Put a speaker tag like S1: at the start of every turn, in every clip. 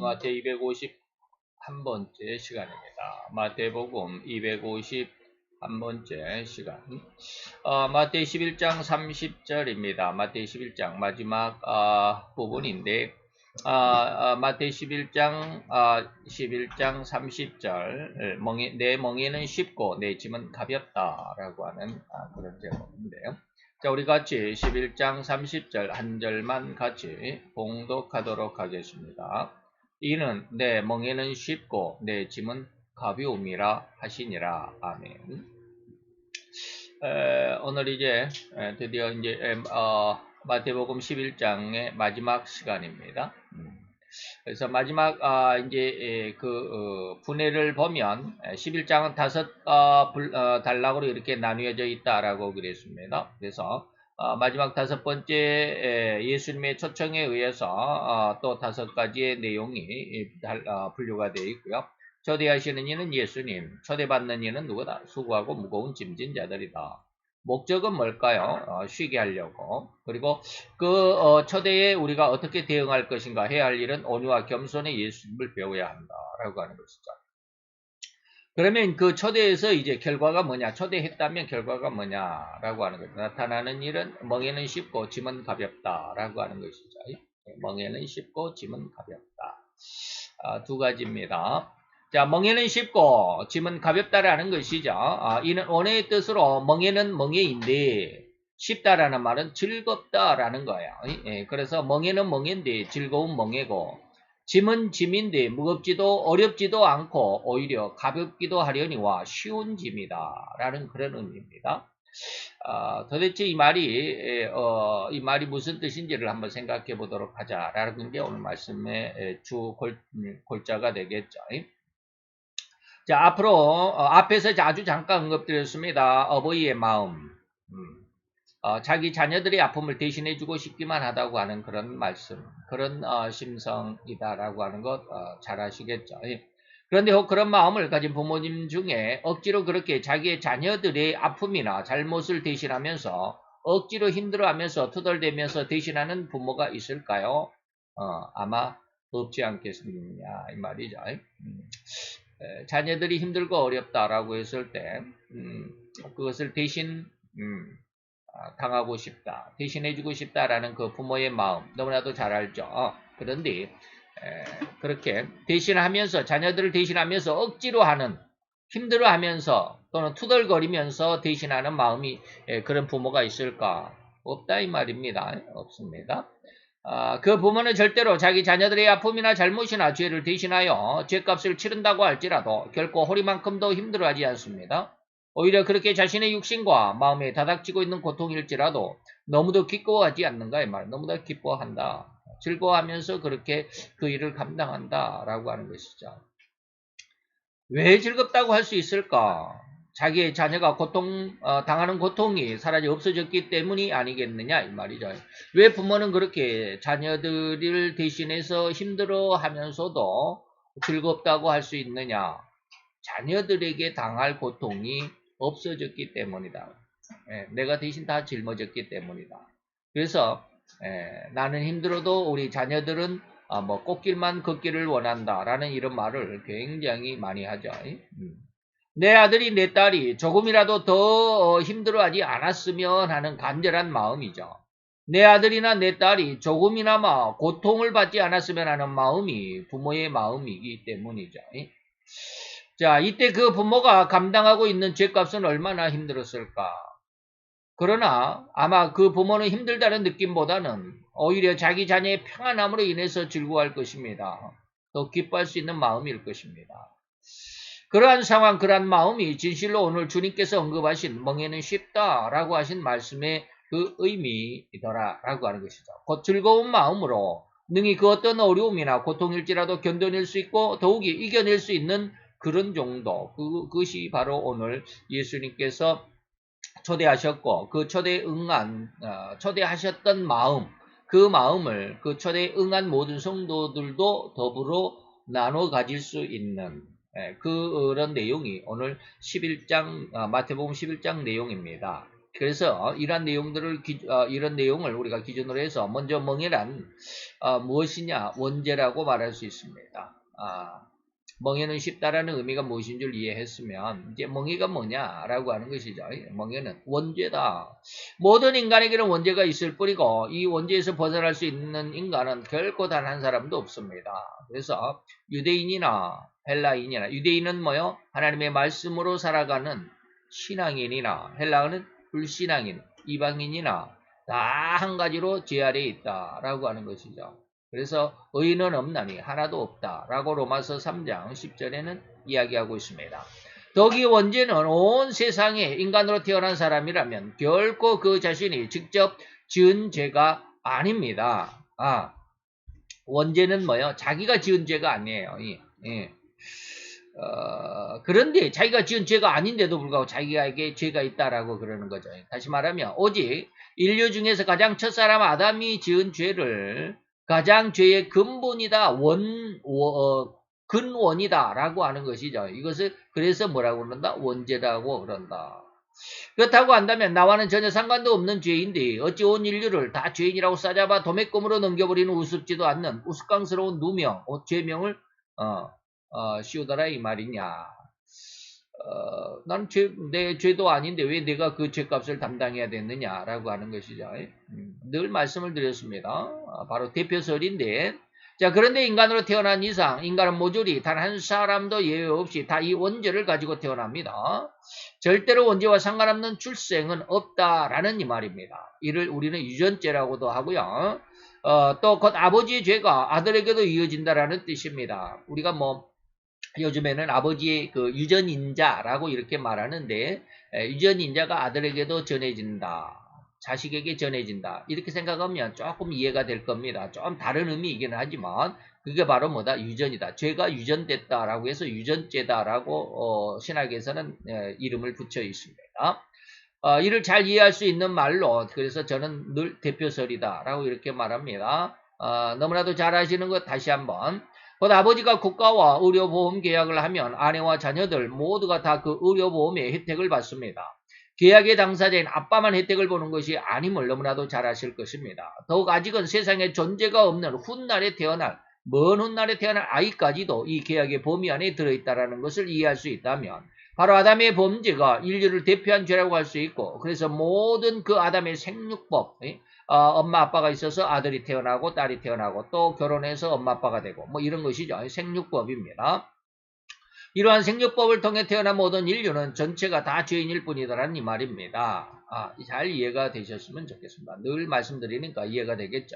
S1: 마태 251번째 시간입니다. 마태복음 251번째 시간. 마태 11장 30절입니다. 마태 11장 마지막 부분인데, 마태 11장 30절, 내 멍에는 쉽고 내 짐은 가볍다라고 하는 그런 제목인데요. 자, 우리 같이 11장 30절 한 절만 같이 봉독하도록 하겠습니다. 이는 내 멍에는 쉽고 내 짐은 가벼움이라 하시니라. 아멘. 오늘 이제 드디어 이제 마태복음 11장의 마지막 시간입니다. 그래서 마지막 이제 그 분해를 보면 11장은 다섯 단락으로 이렇게 나뉘어져 있다라고 그랬습니다. 그래서 마지막 다섯 번째 예수님의 초청에 의해서 또 다섯 가지의 내용이 분류가 되어 있고요. 초대하시는 이는 예수님, 초대받는 이는 누구다? 수고하고 무거운 짐진 자들이다. 목적은 뭘까요? 쉬게 하려고. 그리고 그 초대에 우리가 어떻게 대응할 것인가 해야 할 일은 온유와 겸손의 예수님을 배워야 한다라고 하는 것이죠. 그러면 그 초대에서 이제 결과가 뭐냐? 초대했다면 결과가 뭐냐라고 하는 거죠. 나타나는 일은 멍에는 쉽고 짐은 가볍다라고 하는 것이죠. 멍에는 쉽고 짐은 가볍다. 두 가지입니다. 자, 멍에는 쉽고 짐은 가볍다라는 것이죠. 이는 원어의 뜻으로 멍에는 멍에인데 쉽다라는 말은 즐겁다라는 거예요. 그래서 멍에는 멍에인데 즐거운 멍에고 짐은 짐인데 무겁지도 어렵지도 않고 오히려 가볍기도 하려니와 쉬운 짐이다 라는 그런 의미입니다. 도대체 이 말이 무슨 뜻인지를 한번 생각해 보도록 하자라는 게 오늘 말씀의 주 골자가 되겠죠. 자, 앞으로 앞에서 아주 잠깐 언급드렸습니다. 어버이의 마음, 자기 자녀들의 아픔을 대신해주고 싶기만 하다고 하는 그런 말씀, 그런 심성이다라고 하는 것 잘 아시겠죠. 그런데 그런 마음을 가진 부모님 중에 억지로 그렇게 자기의 자녀들의 아픔이나 잘못을 대신하면서 억지로 힘들어하면서 투덜대면서 대신하는 부모가 있을까요? 아마 없지 않겠느냐 이 말이죠. 자녀들이 힘들고 어렵다라고 했을 때 그것을 대신 당하고 싶다, 대신해주고 싶다라는 그 부모의 마음 너무나도 잘 알죠. 그런데 그렇게 대신하면서 자녀들을 대신하면서 억지로 하는 힘들어하면서 또는 투덜거리면서 대신하는 마음이 그런 부모가 있을까? 없다 이 말입니다. 없습니다. 그 부모는 절대로 자기 자녀들의 아픔이나 잘못이나 죄를 대신하여 죄값을 치른다고 할지라도 결코 허리만큼도 힘들어하지 않습니다. 오히려 그렇게 자신의 육신과 마음에 다닥치고 있는 고통일지라도 너무도 기뻐하지 않는가 이 말. 너무도 기뻐한다. 즐거워하면서 그렇게 그 일을 감당한다라고 하는 것이죠. 왜 즐겁다고 할 수 있을까? 자기의 자녀가 당하는 고통이 사라져 없어졌기 때문이 아니겠느냐 이 말이죠. 왜 부모는 그렇게 자녀들을 대신해서 힘들어하면서도 즐겁다고 할 수 있느냐? 자녀들에게 당할 고통이 없어졌기 때문이다. 내가 대신 다 짊어졌기 때문이다. 그래서 나는 힘들어도 우리 자녀들은 꽃길만 걷기를 원한다라는 이런 말을 굉장히 많이 하죠. 내 아들이 내 딸이 조금이라도 더 힘들어하지 않았으면 하는 간절한 마음이죠. 내 아들이나 내 딸이 조금이나마 고통을 받지 않았으면 하는 마음이 부모의 마음이기 때문이죠. 자, 이때 그 부모가 감당하고 있는 죄값은 얼마나 힘들었을까? 그러나 아마 그 부모는 힘들다는 느낌보다는 오히려 자기 자녀의 평안함으로 인해서 즐거워할 것입니다. 더 기뻐할 수 있는 마음일 것입니다. 그러한 상황, 그러한 마음이 진실로 오늘 주님께서 언급하신 멍에는 쉽다라고 하신 말씀의 그 의미이더라라고 하는 것이죠. 곧 즐거운 마음으로 능히 그 어떤 어려움이나 고통일지라도 견뎌낼 수 있고 더욱이 이겨낼 수 있는 그런 정도, 그것이 바로 오늘 예수님께서 초대하셨고 그 초대에 초대하셨던 마음, 그 마음을 그 초대에 응한 모든 성도들도 더불어 나눠 가질 수 있는 그런 내용이 오늘 11장 마태복음 11장 내용입니다. 그래서 이런 내용을 우리가 기준으로 해서 먼저 멍해란 무엇이냐? 원죄라고 말할 수 있습니다. 멍해는 쉽다라는 의미가 무엇인 줄 이해했으면 이제 멍해가 뭐냐라고 하는 것이죠. 멍해는 원죄다. 모든 인간에게는 원죄가 있을 뿐이고 이 원죄에서 벗어날 수 있는 인간은 결코 단 한 사람도 없습니다. 그래서 유대인이나 헬라인이나 유대인은 뭐요? 하나님의 말씀으로 살아가는 신앙인이나 헬라인은 불신앙인, 이방인이나 다 한 가지로 죄 아래에 있다라고 하는 것이죠. 그래서 의인은 없나니 하나도 없다라고 로마서 3장 10절에는 이야기하고 있습니다. 더기 원죄는 온 세상에 인간으로 태어난 사람이라면 결코 그 자신이 직접 지은 죄가 아닙니다. 원죄는 뭐요? 자기가 지은 죄가 아니에요. 예. 그런데 자기가 지은 죄가 아닌데도 불구하고 자기에게 죄가 있다라고 그러는 거죠. 다시 말하면 오직 인류 중에서 가장 첫사람 아담이 지은 죄를 가장 죄의 근본이다, 근원이다라고 하는 것이죠. 이것을 그래서 뭐라고 그런다? 원죄라고 그런다. 그렇다고 한다면 나와는 전혀 상관도 없는 죄인데 어찌 온 인류를 다 죄인이라고 싸잡아 도매금으로 넘겨버리는 우습지도 않는 우스꽝스러운 누명, 죄명을 씌우더라 이 말이냐. 난 내 죄도 아닌데 왜 내가 그 죄값을 담당해야 됐느냐라고 하는 것이죠. 늘 말씀을 드렸습니다. 바로 대표설인데, 자, 그런데 인간으로 태어난 이상 인간은 모조리 단 한 사람도 예외 없이 다 이 원죄를 가지고 태어납니다. 절대로 원죄와 상관없는 출생은 없다라는 이 말입니다. 이를 우리는 유전죄라고도 하고요. 또 곧 아버지의 죄가 아들에게도 이어진다라는 뜻입니다. 우리가 요즘에는 아버지의 그 유전인자라고 이렇게 말하는데, 유전인자가 아들에게도 전해진다. 자식에게 전해진다. 이렇게 생각하면 조금 이해가 될 겁니다. 좀 다른 의미이긴 하지만 그게 바로 뭐다? 유전이다. 죄가 유전됐다라고 해서 유전죄다라고 신학에서는 이름을 붙여 있습니다. 이를 잘 이해할 수 있는 말로 그래서 저는 늘 대표설이다라고 이렇게 말합니다. 너무나도 잘 아시는 것 다시 한번. 곧 아버지가 국가와 의료보험 계약을 하면 아내와 자녀들 모두가 다 그 의료보험의 혜택을 받습니다. 계약의 당사자인 아빠만 혜택을 보는 것이 아님을 너무나도 잘 아실 것입니다. 더욱 아직은 세상에 존재가 없는 훗날에 태어날 먼 훗날에 태어날 아이까지도 이 계약의 범위 안에 들어있다는 것을 이해할 수 있다면 바로 아담의 범죄가 인류를 대표한 죄라고 할 수 있고 그래서 모든 그 아담의 생육법 엄마 아빠가 있어서 아들이 태어나고 딸이 태어나고 또 결혼해서 엄마 아빠가 되고 이런 것이죠. 생육법입니다. 이러한 생육법을 통해 태어난 모든 인류는 전체가 다 죄인일 뿐이다라는 이 말입니다. 잘 이해가 되셨으면 좋겠습니다. 늘 말씀드리니까 이해가 되겠죠.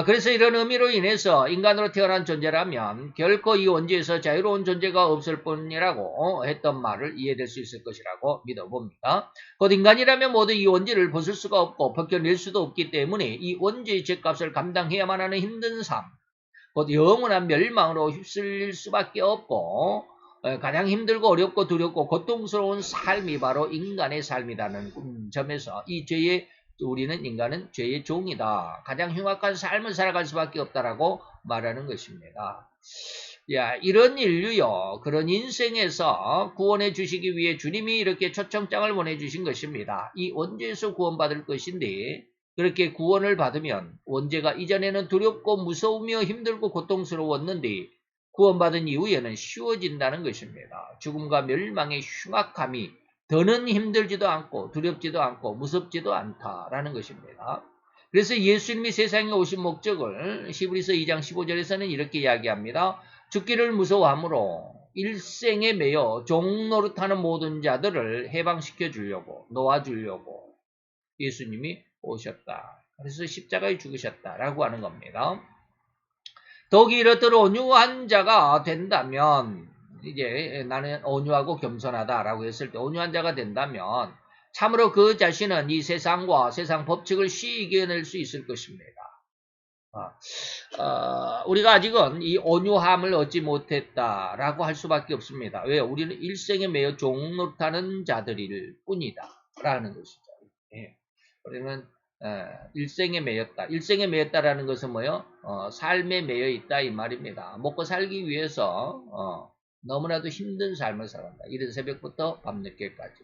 S1: 그래서 이런 의미로 인해서 인간으로 태어난 존재라면 결코 이 원죄에서 자유로운 존재가 없을 뿐이라고 했던 말을 이해될 수 있을 것이라고 믿어봅니다. 곧 인간이라면 모두 이 원죄를 벗을 수가 없고 벗겨낼 수도 없기 때문에 이 원죄의 죄값을 감당해야만 하는 힘든 삶, 곧 영원한 멸망으로 휩쓸릴 수밖에 없고 가장 힘들고 어렵고 두렵고 고통스러운 삶이 바로 인간의 삶이라는 점에서 이 죄의 우리는 인간은 죄의 종이다. 가장 흉악한 삶을 살아갈 수밖에 없다라고 말하는 것입니다. 이런 인류요. 그런 인생에서 구원해 주시기 위해 주님이 이렇게 초청장을 보내주신 것입니다. 이 원죄에서 구원받을 것인데 그렇게 구원을 받으면 원죄가 이전에는 두렵고 무서우며 힘들고 고통스러웠는데 구원받은 이후에는 쉬워진다는 것입니다. 죽음과 멸망의 흉악함이 더는 힘들지도 않고 두렵지도 않고 무섭지도 않다라는 것입니다. 그래서 예수님이 세상에 오신 목적을 히브리서 2장 15절에서는 이렇게 이야기합니다. 죽기를 무서워함으로 일생에 매여 종노릇하는 모든 자들을 해방시켜 주려고 놓아주려고 예수님이 오셨다. 그래서 십자가에 죽으셨다라고 하는 겁니다. 더욱이 이렇듯 온유한 자가 된다면 이제 나는 온유하고 겸손하다라고 했을 때 온유한 자가 된다면 참으로 그 자신은 이 세상과 세상 법칙을 쉬이 이겨낼 수 있을 것입니다. 우리가 아직은 이 온유함을 얻지 못했다라고 할 수밖에 없습니다. 왜? 우리는 일생에 매여 종노릇하는 자들일 뿐이다 라는 것이죠. 우리는 일생에 매였다. 일생에 매였다라는 것은 뭐요? 삶에 매여 있다 이 말입니다. 먹고 살기 위해서 너무나도 힘든 삶을 살았다. 이른 새벽부터 밤늦게까지.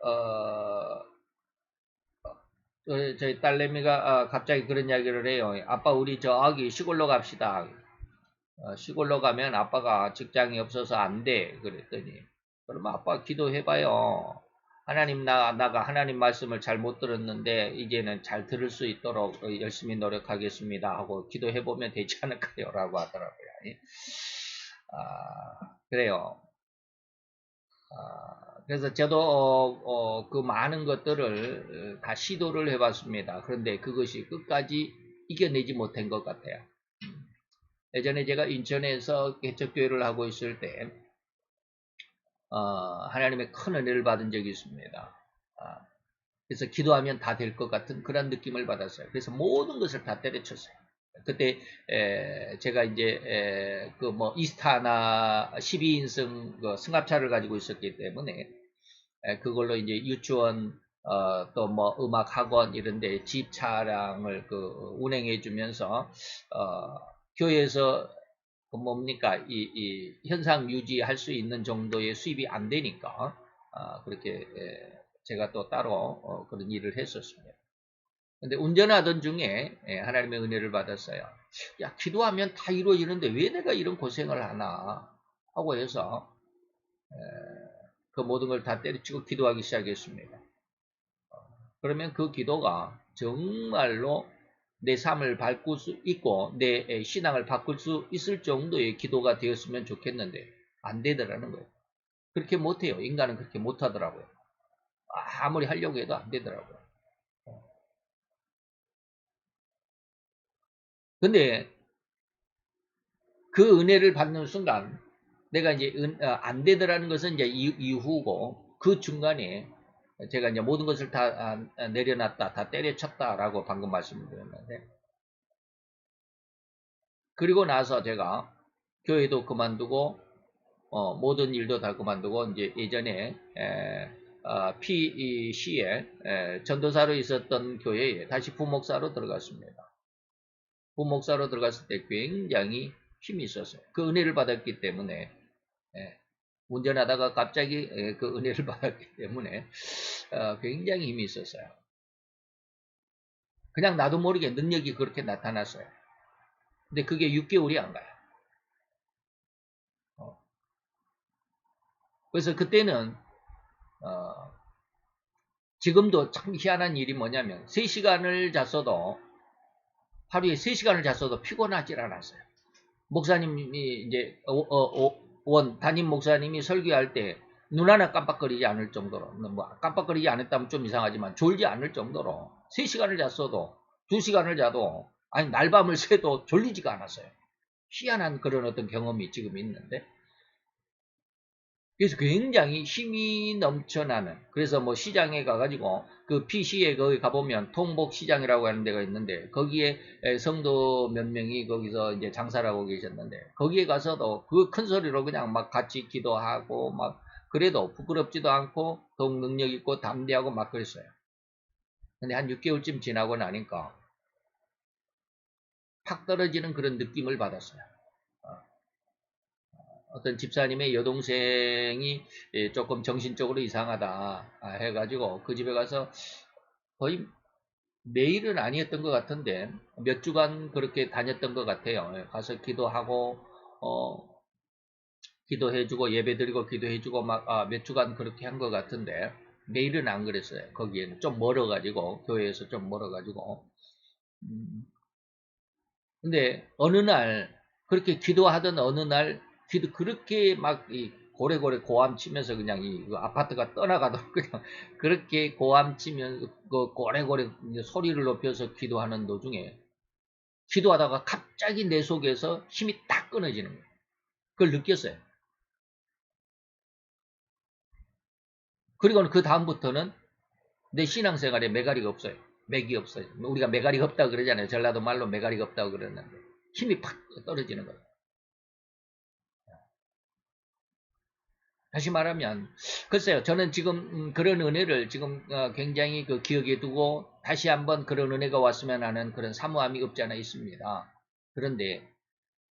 S1: 어, 저희 딸내미가 갑자기 그런 이야기를 해요. 아빠 우리 저기 시골로 갑시다. 시골로 가면 아빠가 직장이 없어서 안 돼. 그랬더니 그러면 아빠 기도해봐요. 하나님 나가 하나님 말씀을 잘 못 들었는데 이제는 잘 들을 수 있도록 열심히 노력하겠습니다 하고 기도해보면 되지 않을까요? 라고 하더라고요. 그래요. 그래서 저도 그 많은 것들을 다 시도를 해봤습니다. 그런데 그것이 끝까지 이겨내지 못한 것 같아요. 예전에 제가 인천에서 개척교회를 하고 있을 때 하나님의 큰 은혜를 받은 적이 있습니다. 그래서 기도하면 다 될 것 같은 그런 느낌을 받았어요. 그래서 모든 것을 다 때려쳤어요. 그때 제가 이제 그 뭐 이스타나 12인승 그 승합차를 가지고 있었기 때문에 그걸로 이제 유치원 또 뭐 음악 학원 이런데 집 차량을 그 운행해 주면서 교회에서 그 뭡니까 이 현상 유지할 수 있는 정도의 수입이 안 되니까 그렇게 제가 또 따로 그런 일을 했었습니다. 근데 운전하던 중에 하나님의 은혜를 받았어요. 야, 기도하면 다 이루어지는데 왜 내가 이런 고생을 하나 하고 해서 그 모든 걸 다 때려치고 기도하기 시작했습니다. 그러면 그 기도가 정말로 내 삶을 바꿀 수 있고 내 신앙을 바꿀 수 있을 정도의 기도가 되었으면 좋겠는데 안 되더라는 거예요. 그렇게 못해요. 인간은 그렇게 못하더라고요. 아무리 하려고 해도 안 되더라고요. 근데 그 은혜를 받는 순간 내가 이제 안 되더라는 것은 이제 이후고 그 중간에 제가 이제 모든 것을 다 내려놨다, 다 때려쳤다라고 방금 말씀드렸는데 그리고 나서 제가 교회도 그만두고 모든 일도 다 그만두고 이제 예전에 PEC에 전도사로 있었던 교회에 다시 부목사로 들어갔습니다. 부목사로 들어갔을 때 굉장히 힘이 있었어요. 그 은혜를 받았기 때문에 운전하다가 갑자기 그 은혜를 받았기 때문에 굉장히 힘이 있었어요. 그냥 나도 모르게 능력이 그렇게 나타났어요. 근데 그게 6개월이 안 가요. 그래서 그때는 지금도 참 희한한 일이 뭐냐면 3시간을 잤어도 하루에 3시간을 잤어도 피곤하지 않았어요. 목사님이 이제 담임 목사님이 설교할 때 눈 하나 깜빡거리지 않을 정도로 뭐 깜빡거리지 않았다면 좀 이상하지만 졸지 않을 정도로 3시간을 잤어도 2시간을 자도 아니 날밤을 새도 졸리지가 않았어요. 희한한 그런 어떤 경험이 지금 있는데 그래서 굉장히 힘이 넘쳐나는 그래서 뭐 시장에 가가지고 그 PC에 거기 가보면 통복시장이라고 하는 데가 있는데 거기에 성도 몇 명이 거기서 이제 장사를 하고 계셨는데 거기에 가서도 그 큰 소리로 그냥 막 같이 기도하고 막 그래도 부끄럽지도 않고 더욱 능력 있고 담대하고 막 그랬어요. 근데 한 6개월쯤 지나고 나니까 팍 떨어지는 그런 느낌을 받았어요. 어떤 집사님의 여동생이 조금 정신적으로 이상하다 해가지고 그 집에 가서 거의 매일은 아니었던 것 같은데 몇 주간 그렇게 다녔던 것 같아요. 가서 기도하고 기도해주고 예배드리고 기도해주고 막 몇 주간 그렇게 한 것 같은데 매일은 안 그랬어요. 거기에는 좀 멀어가지고 교회에서 좀 멀어가지고 근데 어느 날 그렇게 기도하던 어느 날 기도 그렇게 막 이 고래고래 고함 치면서 그냥 이 아파트가 떠나가도록 그냥 그렇게 고함 치면서 그 고래고래 소리를 높여서 기도하는 도중에 기도하다가 갑자기 내 속에서 힘이 딱 끊어지는 거예요. 그걸 느꼈어요. 그리고는 그 다음부터는 내 신앙생활에 매가리가 없어요. 맥이 없어요. 우리가 매가리가 없다고 그러잖아요. 전라도 말로 매가리가 없다고 그러는데 힘이 팍 떨어지는 거예요. 다시 말하면 글쎄요. 저는 지금 그런 은혜를 지금 굉장히 그 기억에 두고 다시 한번 그런 은혜가 왔으면 하는 그런 사모함이 없지 않아 있습니다. 그런데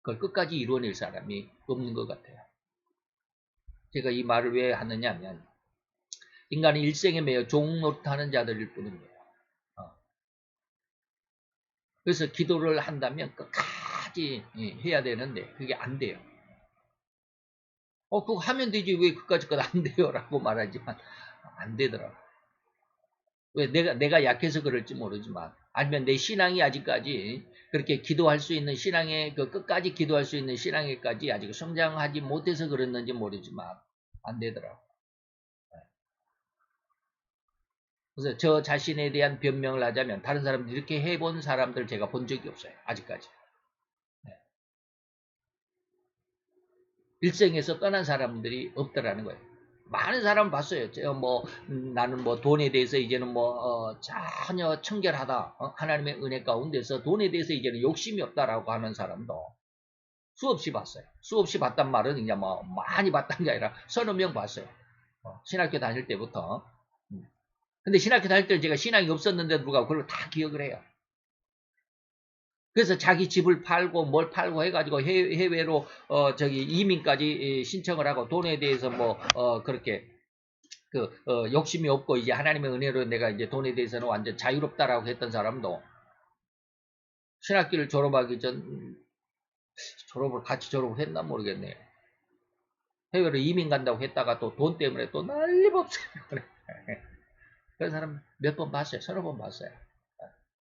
S1: 그걸 끝까지 이루어낼 사람이 없는 것 같아요. 제가 이 말을 왜 하느냐 하면 인간이 일생에 매여 종노릇하는 자들일 뿐입니다. 그래서 기도를 한다면 끝까지 해야 되는데 그게 안 돼요. 그거 하면 되지 왜 그까짓 안 돼요? 라고 말하지만 안 되더라고. 왜 내가 약해서 그럴지 모르지만 아니면 내 신앙이 아직까지 그렇게 기도할 수 있는 신앙의 끝까지 기도할 수 있는 신앙에까지 아직 성장하지 못해서 그랬는지 모르지만 안 되더라고. 그래서 저 자신에 대한 변명을 하자면 다른 사람들 이렇게 해본 사람들 제가 본 적이 없어요. 아직까지. 일생에서 떠난 사람들이 없더라는 거예요. 많은 사람을 봤어요. 나는 돈에 대해서 이제는 전혀 청결하다. 하나님의 은혜 가운데서 돈에 대해서 이제는 욕심이 없다라고 하는 사람도 수없이 봤어요. 수없이 봤단 말은 이제 많이 봤다는 게 아니라 서너 명 봤어요. 신학교 다닐 때부터. 근데 신학교 다닐 때 제가 신앙이 없었는데도 불구하고 그걸 다 기억을 해요. 그래서 자기 집을 팔고 뭘 팔고 해가지고 해외로 이민까지 신청을 하고 돈에 대해서 그렇게 욕심이 없고 이제 하나님의 은혜로 내가 이제 돈에 대해서는 완전 자유롭다라고 했던 사람도 신학기를 졸업하기 전 같이 졸업을 했나 모르겠네요. 해외로 이민 간다고 했다가 또 돈 때문에 또 난리법석을 그래. 그런 사람 몇 번 봤어요. 서너 번 봤어요.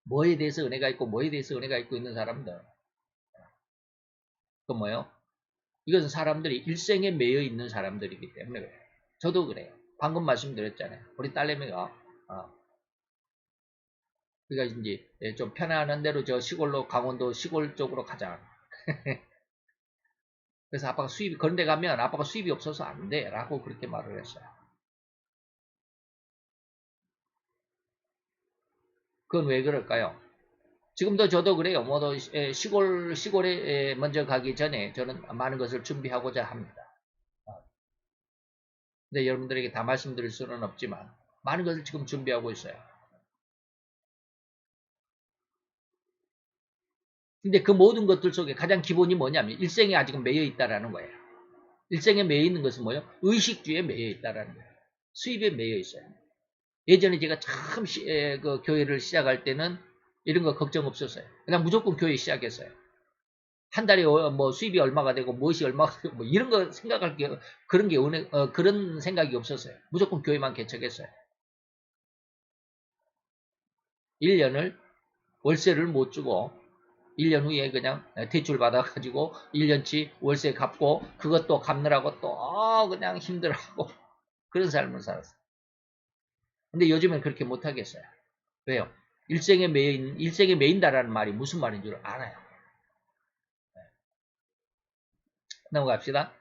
S1: 뭐에 대해서 은혜가 있고 뭐에 대해서 은혜가 있고 있는 사람들. 그 뭐요? 이것은 사람들이 일생에 매여 있는 사람들이기 때문에 그래요. 저도 그래요. 방금 말씀드렸잖아요. 우리 딸내미가 그러니까 이제 좀 편안한 대로 저 시골로 강원도 시골 쪽으로 가자. 그래서 아빠가 그런 데 가면 아빠가 수입이 없어서 안 돼 라고 그렇게 말을 했어요. 그건 왜 그럴까요? 지금도 저도 그래요. 시골에 먼저 가기 전에 저는 많은 것을 준비하고자 합니다. 근데 여러분들에게 다 말씀드릴 수는 없지만 많은 것을 지금 준비하고 있어요. 근데 그 모든 것들 속에 가장 기본이 뭐냐면 일생에 아직은 매여 있다라는 거예요. 일생에 매여 있는 것은 뭐예요? 의식주의에 매여 있다라는 거예요. 수입에 매여 있어요. 예전에 제가 처음 교회를 시작할 때는 이런 거 걱정 없었어요. 그냥 무조건 교회 시작했어요. 한 달에 수입이 얼마가 되고 무엇이 얼마가 되고 이런 거 생각할 게 그런 생각이 없었어요. 무조건 교회만 개척했어요. 1년을 월세를 못 주고 1년 후에 그냥 대출 받아가지고 1년치 월세 갚고 그것도 갚느라고 또 그냥 힘들어하고 그런 삶을 살았어요. 근데 요즘엔 그렇게 못하겠어요. 왜요? 일생에 매인다라는 말이 무슨 말인 줄 알아요. 넘어갑시다.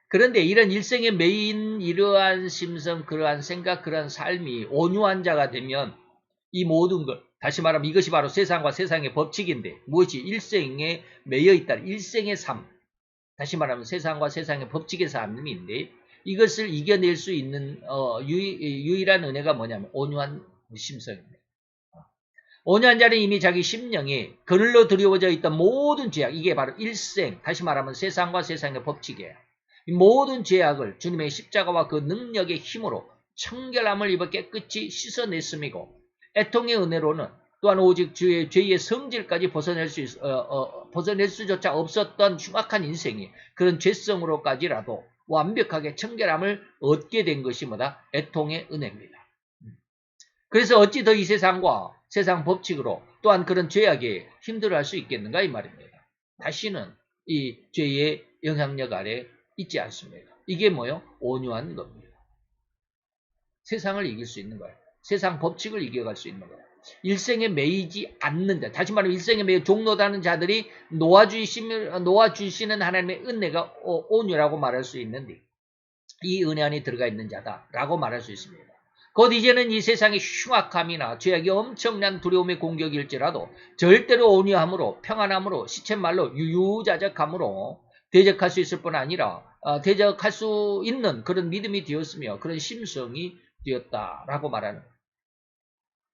S1: 그런데 이런 일생에 매인 이러한 심성, 그러한 생각, 그러한 삶이 온유한 자가 되면 이 모든 것, 다시 말하면 이것이 바로 세상과 세상의 법칙인데 무엇이 일생에 매여 있다. 일생의 삶. 다시 말하면 세상과 세상의 법칙의 삶인데 이것을 이겨낼 수 있는 유일한 은혜가 뭐냐면 온유한 심성입니다. 온유한 자는 이미 자기 심령이 그늘로 드리워져 있던 모든 죄악, 이게 바로 일생, 다시 말하면 세상과 세상의 법칙이에요. 이 모든 죄악을 주님의 십자가와 그 능력의 힘으로 청결함을 입어 깨끗이 씻어냈음이고 애통의 은혜로는 또한 오직 주의 죄의 성질까지 벗어낼 수조차 없었던 흉악한 인생이 그런 죄성으로까지라도 완벽하게 청결함을 얻게 된 것이 뭐다? 애통의 은혜입니다. 그래서 어찌 더 이 세상과 세상 법칙으로 또한 그런 죄악에 힘들어할 수 있겠는가 이 말입니다. 다시는 이 죄의 영향력 아래 있지 않습니다. 이게 뭐요? 온유한 겁니다. 세상을 이길 수 있는 거예요. 세상 법칙을 이겨갈 수 있는 거예요. 일생에 매이지 않는 자, 다시 말하면 일생에 매여 종노다는 자들이 놓아주시는 하나님의 은혜가 온유라고 말할 수 있는데 이 은혜 안에 들어가 있는 자다라고 말할 수 있습니다. 곧 이제는 이 세상의 흉악함이나 죄악이 엄청난 두려움의 공격일지라도 절대로 온유함으로 평안함으로 시쳇말로 유유자적함으로 대적할 수 있을 뿐 아니라 대적할 수 있는 그런 믿음이 되었으며 그런 심성이 되었다라고 말하는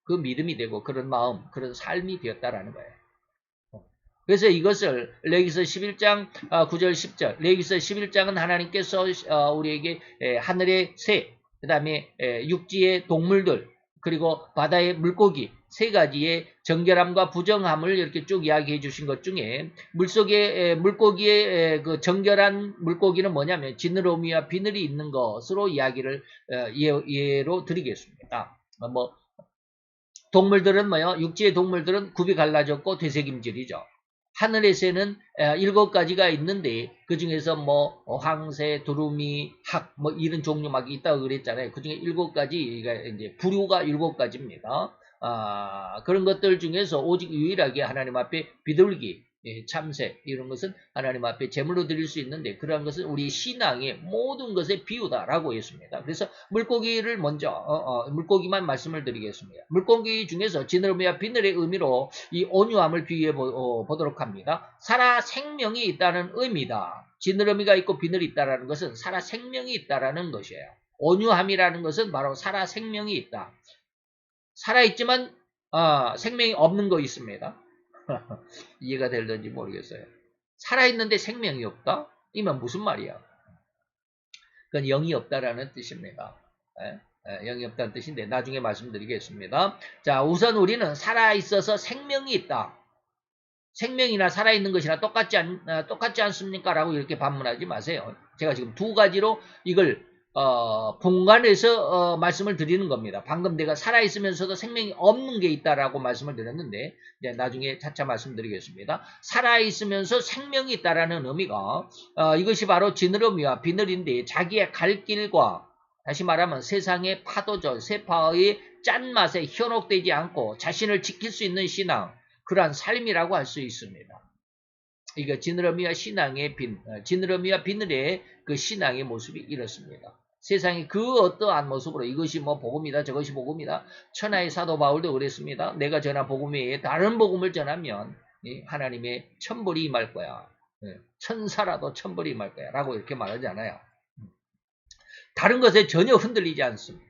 S1: 그 믿음이 되고 그런 마음, 그런 삶이 되었다라는 거예요. 그래서 이것을 레위기서 11장 9절 10절 레위기서 11장은 하나님께서 우리에게 하늘의 새 그 다음에 육지의 동물들, 그리고 바다의 물고기, 세 가지의 정결함과 부정함을 이렇게 쭉 이야기해 주신 것 중에 물속의 물고기의 그 정결한 물고기는 뭐냐면 지느러미와 비늘이 있는 것으로 이야기를 예로 드리겠습니다. 뭐 동물들은 뭐요? 육지의 동물들은 굽이 갈라졌고 되새김질이죠. 하늘에서는 7가지가 있는데 그 중에서 뭐 황새, 두루미, 학 뭐 이런 종류 막 있다고 그랬잖아요. 그 중에 7가지가 이제 부류가 7가지입니다. 그런 것들 중에서 오직 유일하게 하나님 앞에 비둘기, 참새 이런 것은 하나님 앞에 제물로 드릴 수 있는데 그러한 것은 우리 신앙의 모든 것에 비유다라고 했습니다. 그래서 물고기를 먼저 물고기만 말씀을 드리겠습니다. 물고기 중에서 지느러미와 비늘의 의미로 이 온유함을 비유해 보도록 합니다. 살아 생명이 있다는 의미다. 지느러미가 있고 비늘이 있다는 것은 살아 생명이 있다는 것이에요. 온유함이라는 것은 바로 살아 생명이 있다. 살아있지만 생명이 없는 거 있습니다. 이해가 될는지 모르겠어요. 살아있는데 생명이 없다? 이면 무슨 말이야? 그건 영이 없다라는 뜻입니다. 영이 없다는 뜻인데 나중에 말씀드리겠습니다. 자, 우선 우리는 살아있어서 생명이 있다. 생명이나 살아있는 것이나 똑같지 않습니까? 라고 이렇게 반문하지 마세요. 제가 지금 두 가지로 이걸 본관에서 말씀을 드리는 겁니다. 방금 내가 살아있으면서도 생명이 없는 게 있다라고 말씀을 드렸는데 이제 나중에 차차 말씀드리겠습니다. 살아있으면서 생명이 있다라는 의미가 이것이 바로 지느러미와 비늘인데 자기의 갈 길과 다시 말하면 세상의 파도죠. 세파의 짠맛에 현혹되지 않고 자신을 지킬 수 있는 신앙, 그러한 삶이라고 할 수 있습니다. 이거 지느러미와 지느러미와 비늘의 그 신앙의 모습이 이렇습니다. 세상이 그 어떠한 모습으로 이것이 뭐 복음이다 저것이 복음이다. 천하의 사도 바울도 그랬습니다. 내가 전한 복음 외에 다른 복음을 전하면 하나님의 천벌이 임할 거야. 천사라도 천벌이 임할 거야 라고 이렇게 말하지 않아요. 다른 것에 전혀 흔들리지 않습니다.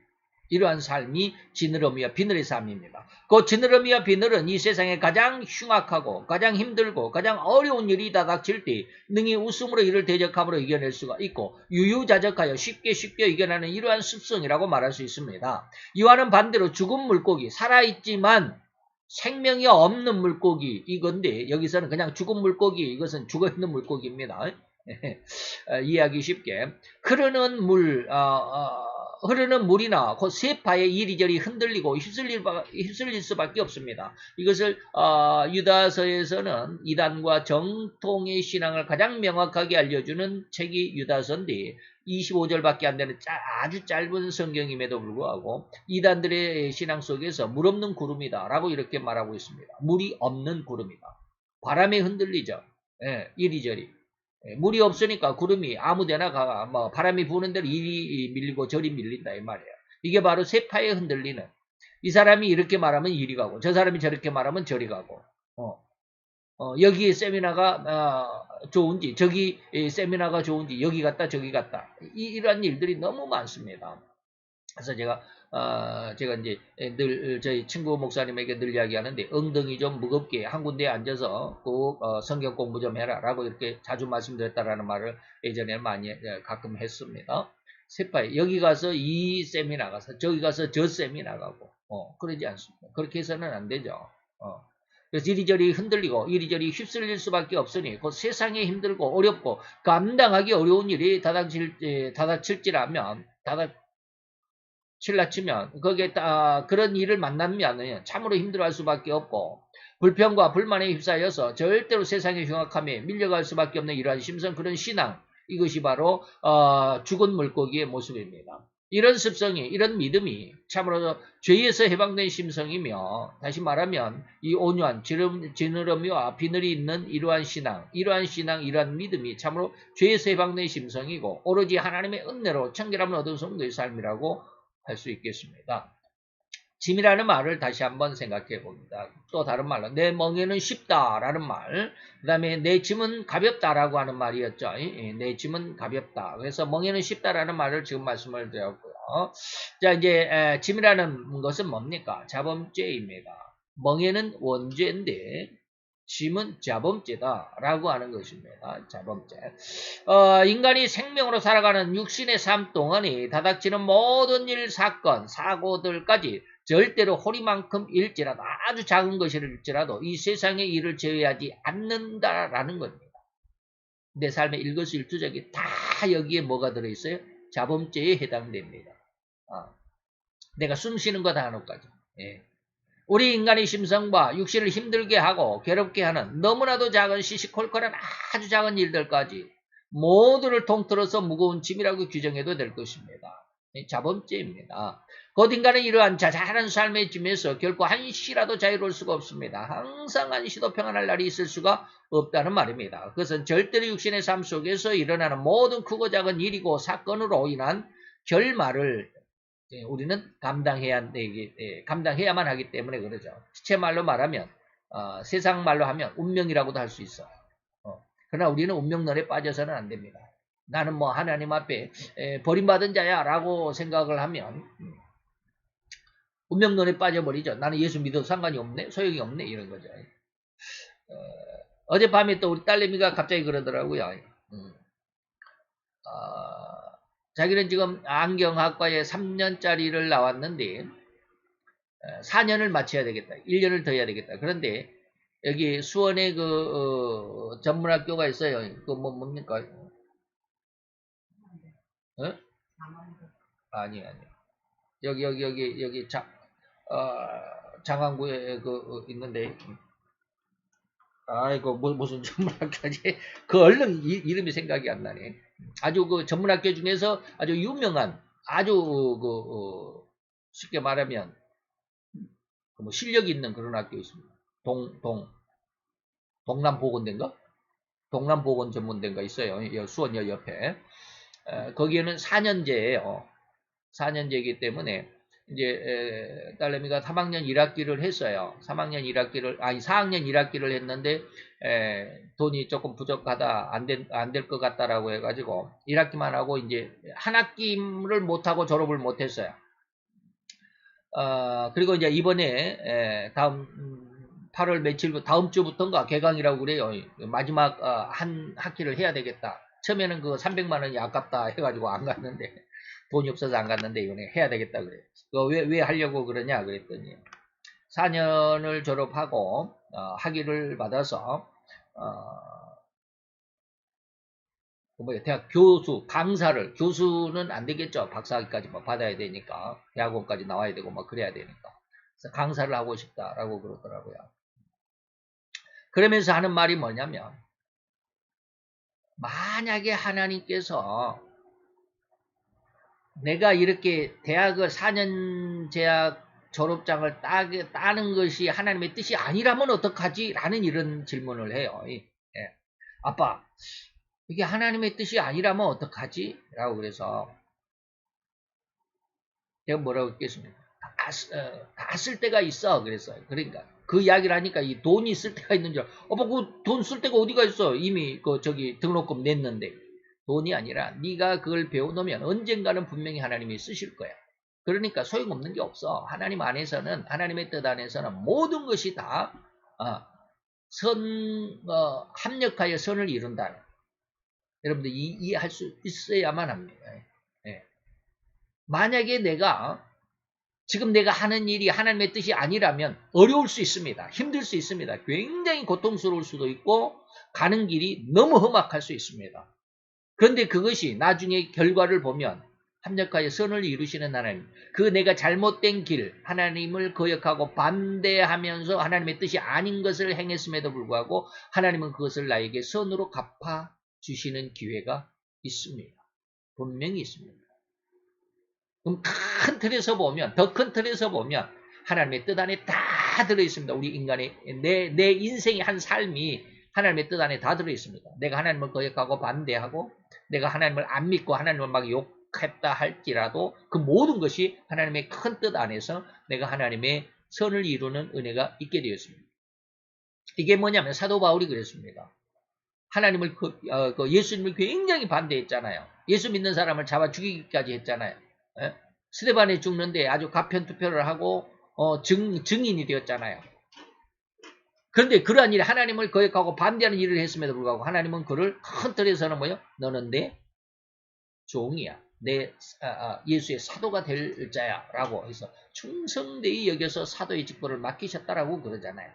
S1: 이러한 삶이 지느러미와 비늘의 삶입니다. 그 지느러미와 비늘은 이 세상에 가장 흉악하고 가장 힘들고 가장 어려운 일이 다닥칠 때 능히 웃음으로 이를 대적함으로 이겨낼 수가 있고 유유자적하여 쉽게 이겨내는 이러한 습성이라고 말할 수 있습니다. 이와는 반대로 죽은 물고기, 살아있지만 생명이 없는 물고기 이건데 여기서는 그냥 죽은 물고기, 이것은 죽어있는 물고기입니다. 이해하기 쉽게 흐르는 물이나 그 세파에 이리저리 흔들리고 휩쓸릴 수밖에 없습니다. 이것을 유다서에서는 이단과 정통의 신앙을 가장 명확하게 알려주는 책이 유다서인데 25절밖에 안 되는 아주 짧은 성경임에도 불구하고 이단들의 신앙 속에서 물 없는 구름이다 라고 이렇게 말하고 있습니다. 물이 없는 구름이다. 바람에 흔들리죠. 이리저리. 물이 없으니까 구름이 아무데나 뭐 바람이 부는 대로 이리 밀리고 저리 밀린다 이 말이에요. 이게 바로 세파에 흔들리는, 이 사람이 이렇게 말하면 이리 가고 저 사람이 저렇게 말하면 저리 가고 여기 세미나가 좋은지 저기 세미나가 좋은지 여기 갔다 저기 갔다 이러한 일들이 너무 많습니다. 그래서 제가 이제 늘 저희 친구 목사님에게 늘 이야기하는데 엉덩이 좀 무겁게 한 군데에 앉아서 꼭 성경 공부 좀 해라 라고 이렇게 자주 말씀드렸다라는 말을 예전에 많이 가끔 했습니다. 세파에 여기 가서 이 세미나 가서 저기 가서 저 세미나 가고 그러지 않습니다. 그렇게 해서는 안 되죠. 그래서 이리저리 흔들리고 이리저리 휩쓸릴 수밖에 없으니 그 세상에 힘들고 어렵고 감당하기 어려운 일이 다닥칠지라면 칠라치면 거기에 그런 일을 만나면 참으로 힘들어할 수밖에 없고 불평과 불만에 휩싸여서 절대로 세상의 흉악함에 밀려갈 수밖에 없는 이러한 심성, 그런 신앙, 이것이 바로 죽은 물고기의 모습입니다. 이런 습성이, 이런 믿음이 참으로 죄에서 해방된 심성이며 다시 말하면 이 온유한 지느러미와 비늘이 있는 이러한 신앙, 이러한 믿음이 참으로 죄에서 해방된 심성이고 오로지 하나님의 은혜로 청결함을 얻은 성도의 삶이라고 할 수 있겠습니다. 짐이라는 말을 다시 한번 생각해 봅니다. 또 다른 말로 내 멍에는 쉽다라는 말, 그 다음에 내 짐은 가볍다라고 하는 말이었죠. 내 짐은 가볍다. 그래서 멍에는 쉽다라는 말을 지금 말씀을 드렸고요. 자, 이제 짐이라는 것은 뭡니까? 자범죄입니다. 멍에는 원죄인데 심은 자범죄다라고 하는 것입니다. 자범죄. 인간이 생명으로 살아가는 육신의 삶 동안이 다닥치는 모든 일, 사건, 사고들까지 절대로 호리만큼 일지라도 아주 작은 것일지라도 이 세상의 일을 제외하지 않는다라는 겁니다. 내 삶의 일거수일투족이 다 여기에 뭐가 들어있어요? 자범죄에 해당됩니다. 내가 숨 쉬는 것 하나까지. 예. 우리 인간의 심성과 육신을 힘들게 하고 괴롭게 하는 너무나도 작은 시시콜콜한 아주 작은 일들까지 모두를 통틀어서 무거운 짐이라고 규정해도 될 것입니다. 자범죄입니다. 곧 인간은 이러한 자잘한 삶의 짐에서 결코 한시라도 자유로울 수가 없습니다. 항상 한시도 평안할 날이 있을 수가 없다는 말입니다. 그것은 절대로 육신의 삶 속에서 일어나는 모든 크고 작은 일이고 사건으로 인한 결말을 우리는 감당해야만 하기 때문에 그러죠. 시체 말로 말하면 세상 말로 하면 운명이라고도 할 수 있어. 그러나 우리는 운명론에 빠져서는 안 됩니다. 나는 뭐 하나님 앞에 버림받은 자야 라고 생각을 하면 운명론에 빠져버리죠. 나는 예수 믿어도 상관이 없네, 소용이 없네 이런 거죠. 어젯밤에 또 우리 딸내미가 갑자기 그러더라고요. 자기는 지금 안경학과에 3년짜리를 나왔는데 4년을 마쳐야 되겠다. 1년을 더 해야 되겠다. 그런데 여기 수원에 그 전문학교가 있어요. 그 뭡니까? 아니. 여기 장안구에 있는데 아이고 무슨 전문학교지? 그 얼른 이름이 생각이 안 나네. 아주 그 전문학교 중에서 아주 유명한 아주 쉽게 말하면 뭐 실력이 있는 그런 학교 있습니다. 동남보건대인가? 동남보건전문대인가 있어요. 수원역 옆에. 거기에는 4년제예요. 4년제이기 때문에 이제 딸내미가 3학년 1학기를 했어요. 4학년 1학기를 했는데 돈이 조금 부족하다, 안 될 것 같다라고 해가지고 1학기만 하고 이제 한 학기를 못하고 졸업을 못했어요. 그리고 이제 이번에 다음 8월 며칠 다음 주부터인가 개강이라고 그래요. 마지막 한 학기를 해야 되겠다. 처음에는 그 300만 원이 아깝다 해가지고 안 갔는데 돈이 없어서 안 갔는데 이번에 해야 되겠다 그래. 왜 하려고 그러냐 그랬더니 4년을 졸업하고 학위를 받아서 대학 교수는 안 되겠죠. 박사학위까지 뭐 받아야 되니까 대학원까지 나와야 되고 뭐 그래야 되니까. 그래서 강사를 하고 싶다라고 그러더라고요. 그러면서 하는 말이 뭐냐면 만약에 하나님께서 내가 이렇게 대학을 4년 제학 졸업장을 따는 것이 하나님의 뜻이 아니라면 어떡하지? 라는 이런 질문을 해요. 예. 아빠, 이게 하나님의 뜻이 아니라면 어떡하지? 라고 그래서 제가 뭐라고 했겠습니까? 다 쓸 때가 있어. 그랬어요. 그러니까 그 이야기를 하니까 이 돈이 쓸 때가 있는 줄 아빠 그 돈 쓸 때가 어디가 있어? 이미 저기 등록금 냈는데 돈이 아니라 네가 그걸 배워놓으면 언젠가는 분명히 하나님이 쓰실 거야. 그러니까 소용없는 게 없어. 하나님 안에서는 하나님의 뜻 안에서는 모든 것이 다 합력하여 선을 이룬다. 여러분들 이해할 수 있어야만 합니다. 예. 만약에 지금 내가 하는 일이 하나님의 뜻이 아니라면 어려울 수 있습니다. 힘들 수 있습니다. 굉장히 고통스러울 수도 있고 가는 길이 너무 험악할 수 있습니다. 그런데 그것이 나중에 결과를 보면 합력하여 선을 이루시는 하나님, 그 내가 잘못된 길, 하나님을 거역하고 반대하면서 하나님의 뜻이 아닌 것을 행했음에도 불구하고 하나님은 그것을 나에게 선으로 갚아주시는 기회가 있습니다. 분명히 있습니다. 그럼 큰 틀에서 보면, 더 큰 틀에서 보면 하나님의 뜻 안에 다 들어있습니다. 우리 인간의 내 인생의 한 삶이 하나님의 뜻 안에 다 들어있습니다. 내가 하나님을 거역하고 반대하고 내가 하나님을 안 믿고 하나님을 막 욕했다 할지라도 그 모든 것이 하나님의 큰 뜻 안에서 내가 하나님의 선을 이루는 은혜가 있게 되었습니다. 이게 뭐냐면 사도 바울이 그랬습니다. 하나님을 예수님을 굉장히 반대했잖아요. 예수 믿는 사람을 잡아 죽이기까지 했잖아요. 스데반에 죽는데 아주 가편투표를 하고 증인이 되었잖아요. 그런데 그러한 일에 하나님을 거역하고 반대하는 일을 했음에도 불구하고 하나님은 그를 큰 틀에서는 뭐요? 너는 내 종이야. 내 예수의 사도가 될 자야 라고 해서 충성되이 여겨서 사도의 직분을 맡기셨다라고 그러잖아요.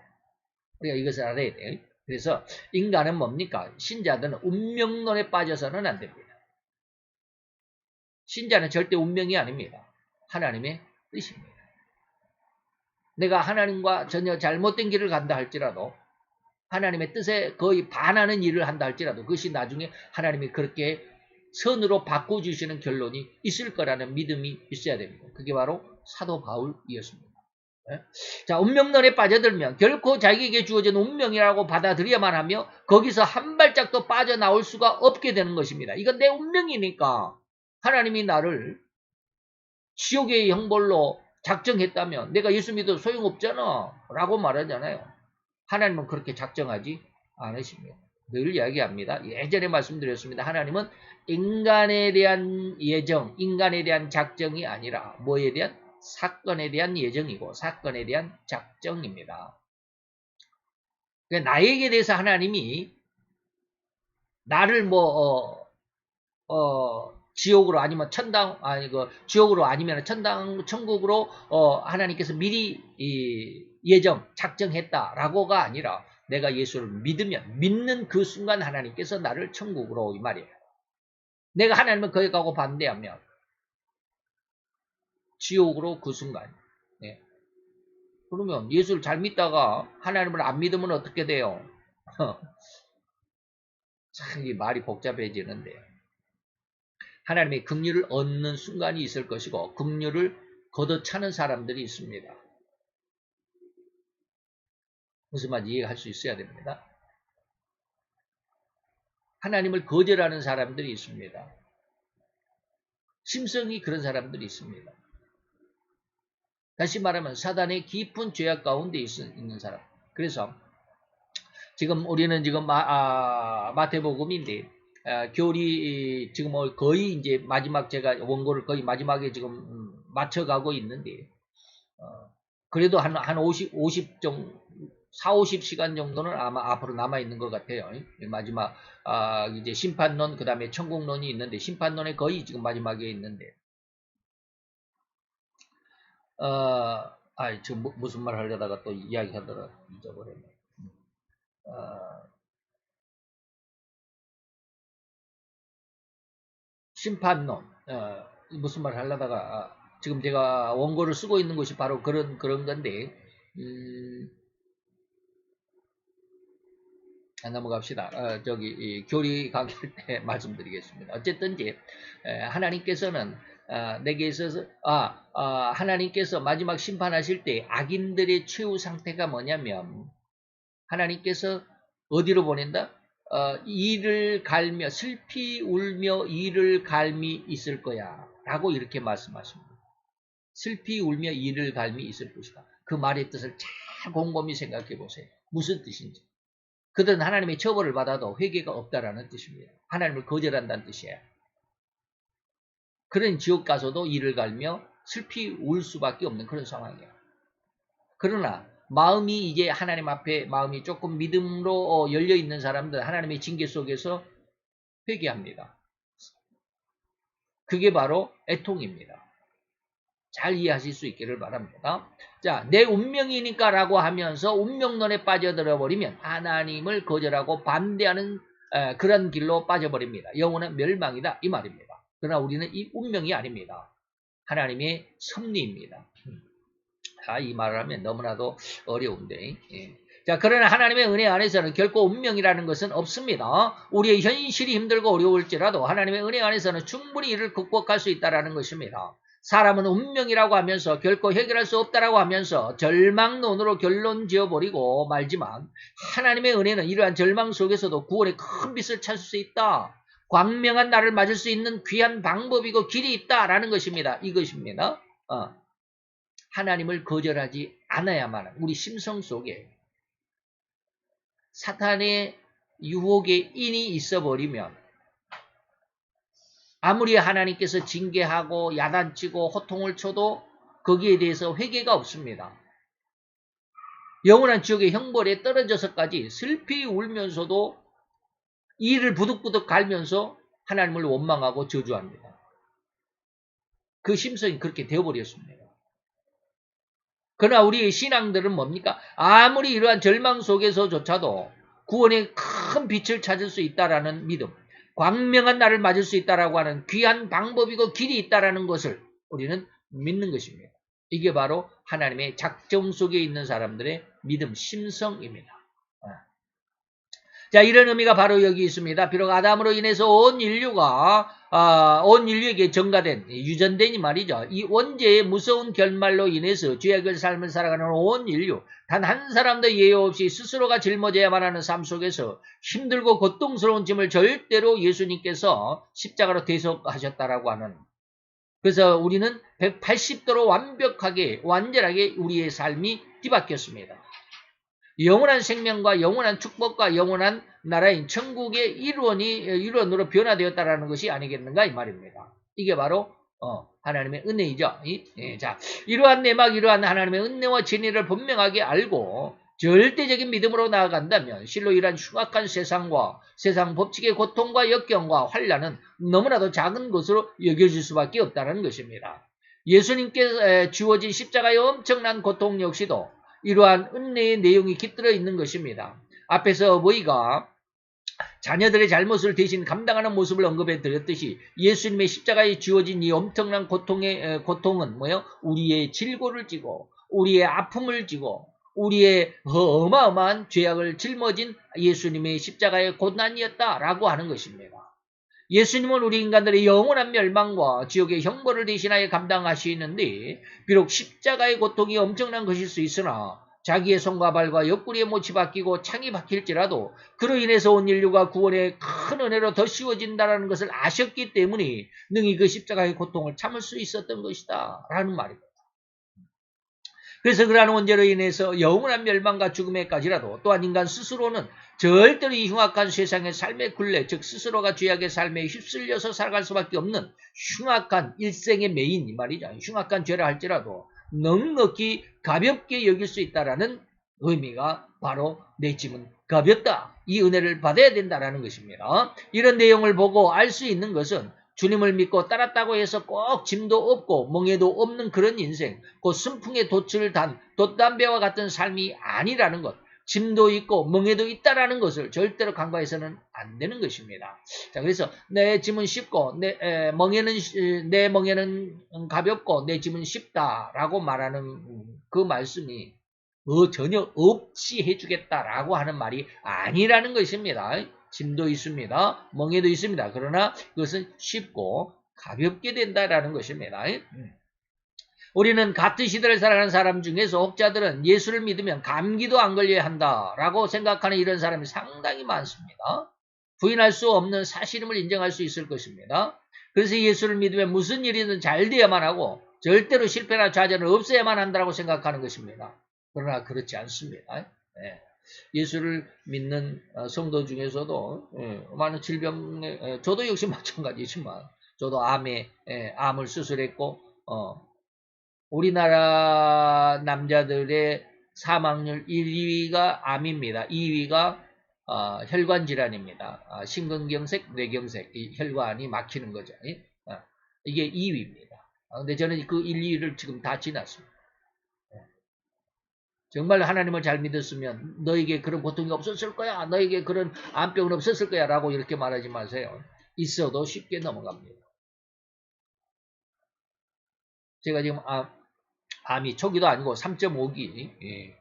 S1: 우리가 이것을 알아야 돼요. 그래서 인간은 뭡니까? 신자들은 운명론에 빠져서는 안 됩니다. 신자는 절대 운명이 아닙니다. 하나님의 뜻입니다. 내가 하나님과 전혀 잘못된 길을 간다 할지라도 하나님의 뜻에 거의 반하는 일을 한다 할지라도 그것이 나중에 하나님이 그렇게 선으로 바꿔주시는 결론이 있을 거라는 믿음이 있어야 됩니다. 그게 바로 사도 바울이었습니다. 자, 운명론에 빠져들면 결코 자기에게 주어진 운명이라고 받아들여야만 하며 거기서 한 발짝도 빠져나올 수가 없게 되는 것입니다. 이건 내 운명이니까 하나님이 나를 지옥의 형벌로 작정했다면 내가 예수 믿어도 소용없잖아 라고 말하잖아요. 하나님은 그렇게 작정하지 않으십니다. 늘 이야기합니다. 예전에 말씀드렸습니다. 하나님은 인간에 대한 예정, 인간에 대한 작정이 아니라 뭐에 대한? 사건에 대한 예정이고 사건에 대한 작정입니다. 그러니까 나에게 대해서 하나님이 나를 지옥으로 아니면 지옥으로 아니면 천국으로 하나님께서 미리 예정, 작정했다라고가 아니라 내가 예수를 믿는 그 순간 하나님께서 나를 천국으로 이 말이에요. 내가 하나님을 거역하고 반대하면 지옥으로 그 순간. 네. 그러면 예수를 잘 믿다가 하나님을 안 믿으면 어떻게 돼요? 참 이 말이 복잡해지는데 하나님의 긍휼을 얻는 순간이 있을 것이고 긍휼을 걷어차는 사람들이 있습니다. 무슨 말인지 이해할 수 있어야 됩니다. 하나님을 거절하는 사람들이 있습니다. 심성이 그런 사람들이 있습니다. 다시 말하면 사단의 깊은 죄악 가운데 있는 사람. 그래서 지금 우리는 지금 마태복음인데 교리 지금 거의 이제 마지막 제가 원고를 거의 마지막에 지금 맞춰가고 있는데 그래도 한 40-50시간 정도는 아마 앞으로 남아있는 것 같아요. 마지막, 이제 심판론, 그 다음에 천국론이 있는데, 심판론에 거의 지금 마지막에 있는데, 지금 무슨 말 하려다가 또 이야기하다가 잊어버렸네. 심판론, 무슨 말 하려다가, 지금 제가 원고를 쓰고 있는 것이 바로 그런 건데, 넘어갑시다. 교리 강의할 때 말씀드리겠습니다. 어쨌든 하나님께서는 내게 있어서 하나님께서 마지막 심판하실 때 악인들의 최후 상태가 뭐냐면 하나님께서 어디로 보낸다? 이를 갈며 슬피 울며 이를 갈미 있을 거야 라고 이렇게 말씀하십니다. 슬피 울며 이를 갈미 있을 것이다. 그 말의 뜻을 잘 곰곰이 생각해 보세요. 무슨 뜻인지. 그들은 하나님의 처벌을 받아도 회개가 없다라는 뜻입니다. 하나님을 거절한다는 뜻이에요. 그런 지옥 가서도 이를 갈며 슬피 울 수밖에 없는 그런 상황이에요. 그러나 마음이 이제 하나님 앞에 마음이 조금 믿음으로 열려 있는 사람들 하나님의 징계 속에서 회개합니다. 그게 바로 애통입니다. 잘 이해하실 수 있기를 바랍니다. 자, 내 운명이니까 라고 하면서 운명론에 빠져들어 버리면 하나님을 거절하고 반대하는 그런 길로 빠져버립니다. 영혼은 멸망이다 이 말입니다. 그러나 우리는 이 운명이 아닙니다. 하나님의 섭리입니다. 이 말을 하면 너무나도 어려운데 자, 그러나 하나님의 은혜 안에서는 결코 운명이라는 것은 없습니다. 우리의 현실이 힘들고 어려울지라도 하나님의 은혜 안에서는 충분히 이를 극복할 수 있다는 것입니다. 사람은 운명이라고 하면서 결코 해결할 수 없다라고 하면서 절망론으로 결론 지어버리고 말지만 하나님의 은혜는 이러한 절망 속에서도 구원의 큰 빛을 찾을 수 있다. 광명한 날을 맞을 수 있는 귀한 방법이고 길이 있다라는 것입니다. 이것입니다. 하나님을 거절하지 않아야만 우리 심성 속에 사탄의 유혹의 인이 있어버리면 아무리 하나님께서 징계하고 야단치고 호통을 쳐도 거기에 대해서 회개가 없습니다. 영원한 지옥의 형벌에 떨어져서까지 슬피 울면서도 이를 부득부득 갈면서 하나님을 원망하고 저주합니다. 그 심성이 그렇게 되어버렸습니다. 그러나 우리의 신앙들은 뭡니까? 아무리 이러한 절망 속에서조차도 구원의 큰 빛을 찾을 수 있다라는 믿음, 광명한 날을 맞을 수 있다라고 하는 귀한 방법이고 길이 있다라는 것을 우리는 믿는 것입니다. 이게 바로 하나님의 작정 속에 있는 사람들의 믿음 심성입니다. 자, 이런 의미가 바로 여기 있습니다. 비록 아담으로 인해서 온 인류에게 전가된, 유전된 이 말이죠. 이 원죄의 무서운 결말로 인해서 죄악의 삶을 살아가는 온 인류, 단 한 사람도 예외 없이 스스로가 짊어져야만 하는 삶 속에서 힘들고 고통스러운 짐을 절대로 예수님께서 십자가로 대속하셨다라고 하는. 그래서 우리는 180도로 완전하게 우리의 삶이 뒤바뀌었습니다. 영원한 생명과 영원한 축복과 영원한 나라인 천국의 일원으로 변화되었다라는 것이 아니겠는가 이 말입니다. 이게 바로 하나님의 은혜이죠. 자, 이러한 내막, 이러한 하나님의 은혜와 진리를 분명하게 알고 절대적인 믿음으로 나아간다면 실로 이러한 흉악한 세상과 세상 법칙의 고통과 역경과 환난은 너무나도 작은 것으로 여겨질 수밖에 없다는 것입니다. 예수님께 주어진 십자가의 엄청난 고통 역시도 이러한 은혜의 내용이 깃들어 있는 것입니다. 앞에서 어머니가 자녀들의 잘못을 대신 감당하는 모습을 언급해 드렸듯이 예수님의 십자가에 주어진 이 엄청난 고통은 뭐예요? 우리의 질고를 지고 우리의 아픔을 지고 우리의 어마어마한 죄악을 짊어진 예수님의 십자가의 고난이었다라고 하는 것입니다. 예수님은 우리 인간들의 영원한 멸망과 지옥의 형벌을 대신하여 감당하시는데 비록 십자가의 고통이 엄청난 것일 수 있으나 자기의 손과 발과 옆구리에 못이 박히고 창이 박힐지라도 그로 인해서 온 인류가 구원의 큰 은혜로 더 씌워진다는 것을 아셨기 때문에 능히 그 십자가의 고통을 참을 수 있었던 것이다 라는 말입니다. 그래서 그러한 원죄로 인해서 영원한 멸망과 죽음에까지라도 또한 인간 스스로는 절대로 이 흉악한 세상의 삶의 굴레, 즉 스스로가 죄악의 삶에 휩쓸려서 살아갈 수밖에 없는 흉악한 일생의 메인 이 말이죠. 흉악한 죄라 할지라도 넉넉히 가볍게 여길 수 있다라는 의미가 바로 내 짐은 가볍다. 이 은혜를 받아야 된다라는 것입니다. 이런 내용을 보고 알 수 있는 것은 주님을 믿고 따랐다고 해서 꼭 짐도 없고 멍에도 없는 그런 인생, 그 순풍에 돛을 단 돛담배와 같은 삶이 아니라는 것, 짐도 있고 멍에도 있다라는 것을 절대로 간과해서는 안 되는 것입니다. 자, 그래서 내 짐은 쉽고 내 멍에는 가볍고 내 짐은 쉽다라고 말하는 그 말씀이 전혀 없이 해주겠다라고 하는 말이 아니라는 것입니다. 짐도 있습니다. 멍에도 있습니다. 그러나 그것은 쉽고 가볍게 된다라는 것입니다. 우리는 같은 시대를 살아가는 사람 중에서 혹자들은 예수를 믿으면 감기도 안 걸려야 한다라고 생각하는 이런 사람이 상당히 많습니다. 부인할 수 없는 사실임을 인정할 수 있을 것입니다. 그래서 예수를 믿으면 무슨 일이든 잘 돼야만 하고 절대로 실패나 좌절은 없어야만 한다고 생각하는 것입니다. 그러나 그렇지 않습니다. 예수를 믿는 성도 중에서도 많은 질병에 저도 역시 마찬가지지만 저도 암을 수술했고 우리나라 남자들의 사망률 1위가 암입니다. 2위가 혈관 질환입니다. 심근경색, 뇌경색, 이 혈관이 막히는 거죠. 이게 2위입니다. 근데 저는 그 1, 2위를 지금 다 지났습니다. 정말 하나님을 잘 믿었으면 너에게 그런 고통이 없었을 거야. 너에게 그런 암병은 없었을 거야. 라고 이렇게 말하지 마세요. 있어도 쉽게 넘어갑니다. 제가 지금 암이 초기도 아니고 3.5기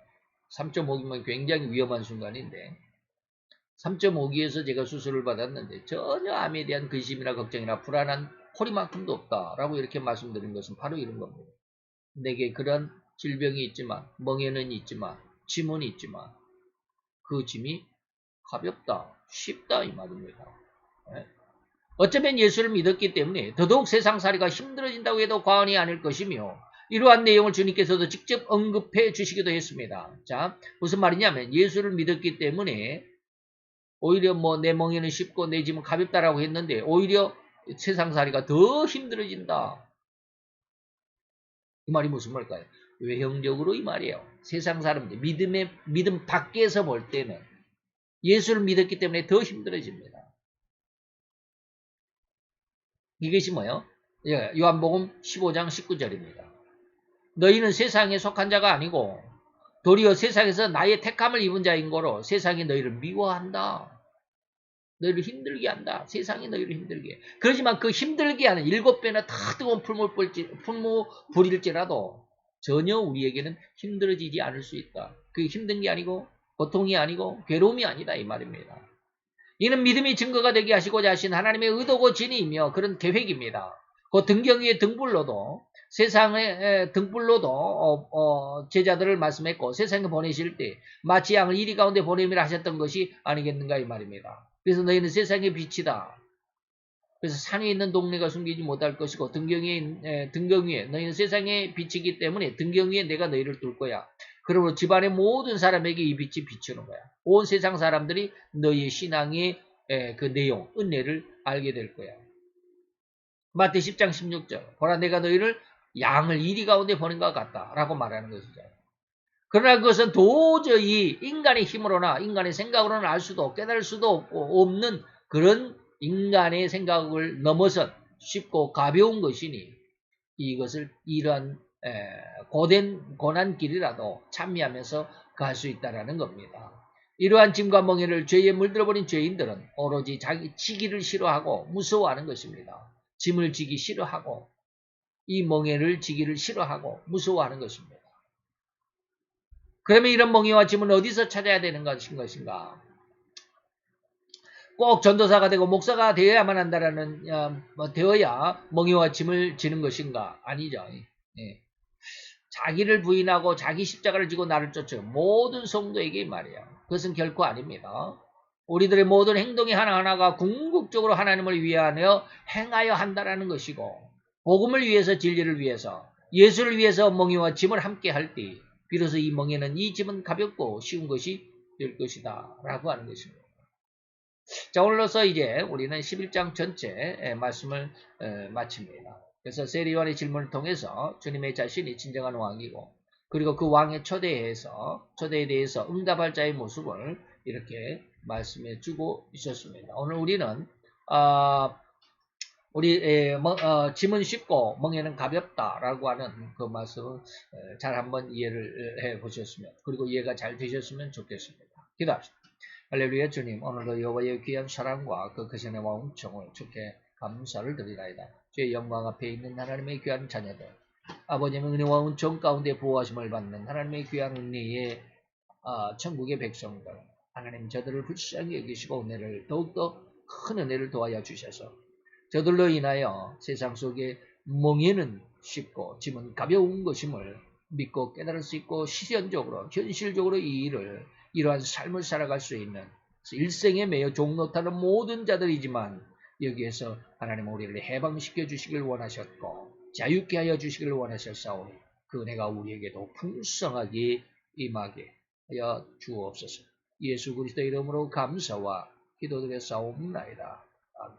S1: 3.5기면 굉장히 위험한 순간인데 3.5기에서 제가 수술을 받았는데 전혀 암에 대한 근심이나 걱정이나 불안한 코리만큼도 없다라고 이렇게 말씀드린 것은 바로 이런 겁니다. 내게 그런 질병이 있지만 멍에는 있지만 짐은 있지만 그 짐이 가볍다, 쉽다 이 말입니다. 어쩌면 예수를 믿었기 때문에 더더욱 세상살이가 힘들어진다고 해도 과언이 아닐 것이며 이러한 내용을 주님께서도 직접 언급해 주시기도 했습니다. 자, 무슨 말이냐면 예수를 믿었기 때문에 오히려 내 멍에는 쉽고 내 짐은 가볍다라고 했는데 오히려 세상살이가 더 힘들어진다. 이 말이 무슨 말일까요? 외형적으로 이 말이에요. 세상 사람들, 믿음 밖에서 볼 때는 예수를 믿었기 때문에 더 힘들어집니다. 이것이 뭐예요? 요한복음 15장 19절입니다. 너희는 세상에 속한 자가 아니고 도리어 세상에서 나의 택함을 입은 자인 거로 세상이 너희를 미워한다. 너희를 힘들게 한다. 세상이 너희를 힘들게 해. 그렇지만 그 힘들게 하는 7배나 다 뜨거운 풀무 불일지라도 전혀 우리에게는 힘들어지지 않을 수 있다. 그게 힘든 게 아니고 고통이 아니고 괴로움이 아니다 이 말입니다. 이는 믿음이 증거가 되게 하시고자 하신 하나님의 의도고 진의이며 그런 계획입니다. 그 등경 위의 등불로도 세상의 등불로도 제자들을 말씀했고 세상에 보내실 때 마치 양을 이리 가운데 보냄이라 하셨던 것이 아니겠는가 이 말입니다. 그래서 너희는 세상의 빛이다. 그래서 산에 있는 동네가 숨기지 못할 것이고 등경 위에 너희는 세상의 빛이기 때문에 등경 위에 내가 너희를 둘 거야. 그러므로 집안의 모든 사람에게 이 빛이 비추는 거야. 온 세상 사람들이 너희의 신앙의 그 내용, 은혜를 알게 될 거야. 마태 10장 16절. 보라 내가 너희를 양을 이리 가운데 보낸 것 같다. 라고 말하는 것이죠. 그러나 그것은 도저히 인간의 힘으로나 인간의 생각으로는 알 수도 깨달을 수도 없는 그런 인간의 생각을 넘어선 쉽고 가벼운 것이니 이것을 이러한 고된 고난길이라도 참여하면서 갈 수 있다는 겁니다. 이러한 짐과 멍에를 죄에 물들어버린 죄인들은 오로지 자기 지기를 싫어하고 무서워하는 것입니다. 짐을 지기 싫어하고 이 멍에를 지기를 싫어하고 무서워하는 것입니다. 그러면 이런 멍에와 짐은 어디서 찾아야 되는 것인가? 꼭 전도사가 되고 목사가 되어야만 한다라는 되어야 멍에와 짐을 지는 것인가? 아니죠. 예. 자기를 부인하고 자기 십자가를 지고 나를 쫓아요. 모든 성도에게 말이에요. 그것은 결코 아닙니다. 우리들의 모든 행동이 하나하나가 궁극적으로 하나님을 위하여 행하여 한다라는 것이고 복음을 위해서 진리를 위해서 예수를 위해서 멍에와 짐을 함께 할 때 비로소 이 멍에는 이 짐은 가볍고 쉬운 것이 될 것이다 라고 하는 것입니다. 자, 오늘로서 이제 우리는 11장 전체 말씀을 마칩니다. 그래서 세리요한의 질문을 통해서 주님의 자신이 진정한 왕이고 그리고 그 왕의 초대에 대해서 응답할 자의 모습을 이렇게 말씀해 주고 있었습니다. 오늘 우리는 짐은 쉽고 멍에는 가볍다라고 하는 그 말씀을 잘 한번 이해를 해 보셨으면 그리고 이해가 잘 되셨으면 좋겠습니다. 기도합시다. 할렐루야 주님 오늘도 여호와의 귀한 사랑과 그 크신 왕총을 주께 감사를 드리나이다. 주의 영광 앞에 있는 하나님의 귀한 자녀들 아버님의 은혜와 은총 가운데 보호하심을 받는 하나님의 귀한 은혜의 천국의 백성들 하나님 저들을 불쌍히 여기시고 은혜를 더욱더 큰 은혜를 도와여 주셔서 저들로 인하여 세상 속에 멍에는 쉽고 짐은 가벼운 것임을 믿고 깨달을 수 있고 실현적으로 현실적으로 이 일을 이러한 삶을 살아갈 수 있는 일생에 매여 종노타는 모든 자들이지만 여기에서 하나님 우리를 해방시켜 주시길 원하셨고 자유케 하여 주시길 원하셨사오니 그 은혜가 우리에게도 풍성하게 임하게 하여 주옵소서. 예수 그리스도 이름으로 감사와 기도드려 싸움나이다. 아멘.